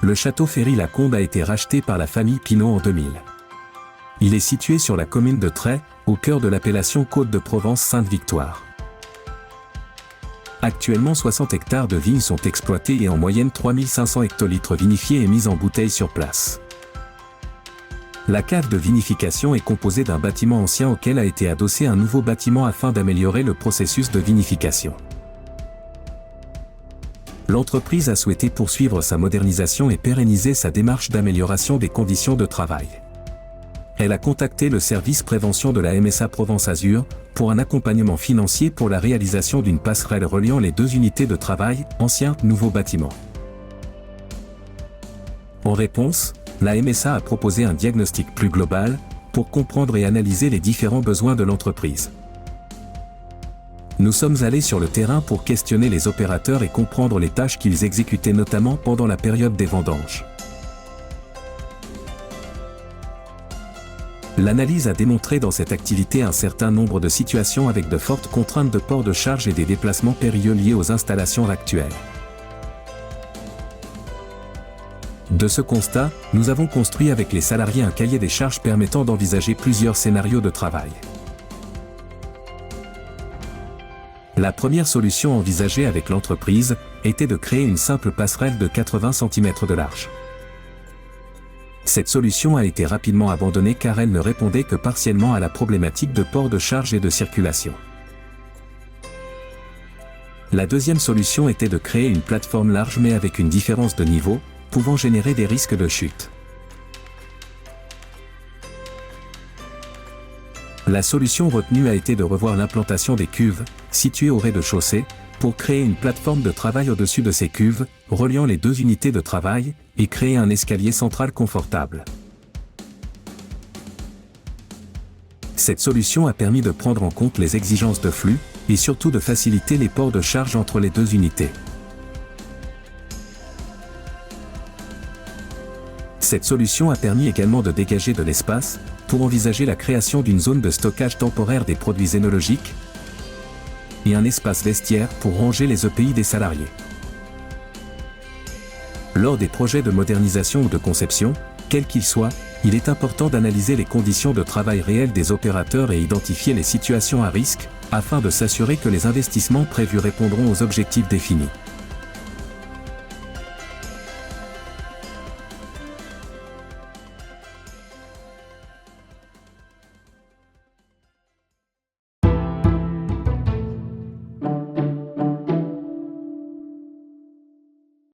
Le château Ferry-la-Combe a été racheté par la famille Pinault en 2000. Il est situé sur la commune de Trais, au cœur de l'appellation Côte-de-Provence-Sainte-Victoire. Actuellement 60 hectares de vignes sont exploités et en moyenne 3500 hectolitres vinifiés et mis en bouteille sur place. La cave de vinification est composée d'un bâtiment ancien auquel a été adossé un nouveau bâtiment afin d'améliorer le processus de vinification. L'entreprise a souhaité poursuivre sa modernisation et pérenniser sa démarche d'amélioration des conditions de travail. Elle a contacté le service prévention de la MSA Provence-Azur pour un accompagnement financier pour la réalisation d'une passerelle reliant les deux unités de travail, ancien-nouveau bâtiment. En réponse, la MSA a proposé un diagnostic plus global pour comprendre et analyser les différents besoins de l'entreprise. Nous sommes allés sur le terrain pour questionner les opérateurs et comprendre les tâches qu'ils exécutaient notamment pendant la période des vendanges. L'analyse a démontré dans cette activité un certain nombre de situations avec de fortes contraintes de port de charge et des déplacements périlleux liés aux installations actuelles. De ce constat, nous avons construit avec les salariés un cahier des charges permettant d'envisager plusieurs scénarios de travail. La première solution envisagée avec l'entreprise était de créer une simple passerelle de 80 cm de large. Cette solution a été rapidement abandonnée car elle ne répondait que partiellement à la problématique de port de charge et de circulation. La deuxième solution était de créer une plateforme large mais avec une différence de niveau, pouvant générer des risques de chute. La solution retenue a été de revoir l'implantation des cuves, situées au rez-de-chaussée, pour créer une plateforme de travail au-dessus de ces cuves, reliant les deux unités de travail, et créer un escalier central confortable. Cette solution a permis de prendre en compte les exigences de flux, et surtout de faciliter les ports de charge entre les deux unités. Cette solution a permis également de dégager de l'espace, pour envisager la création d'une zone de stockage temporaire des produits œnologiques, et un espace vestiaire pour ranger les EPI des salariés. Lors des projets de modernisation ou de conception, quels qu'ils soient, il est important d'analyser les conditions de travail réelles des opérateurs et identifier les situations à risque, afin de s'assurer que les investissements prévus répondront aux objectifs définis.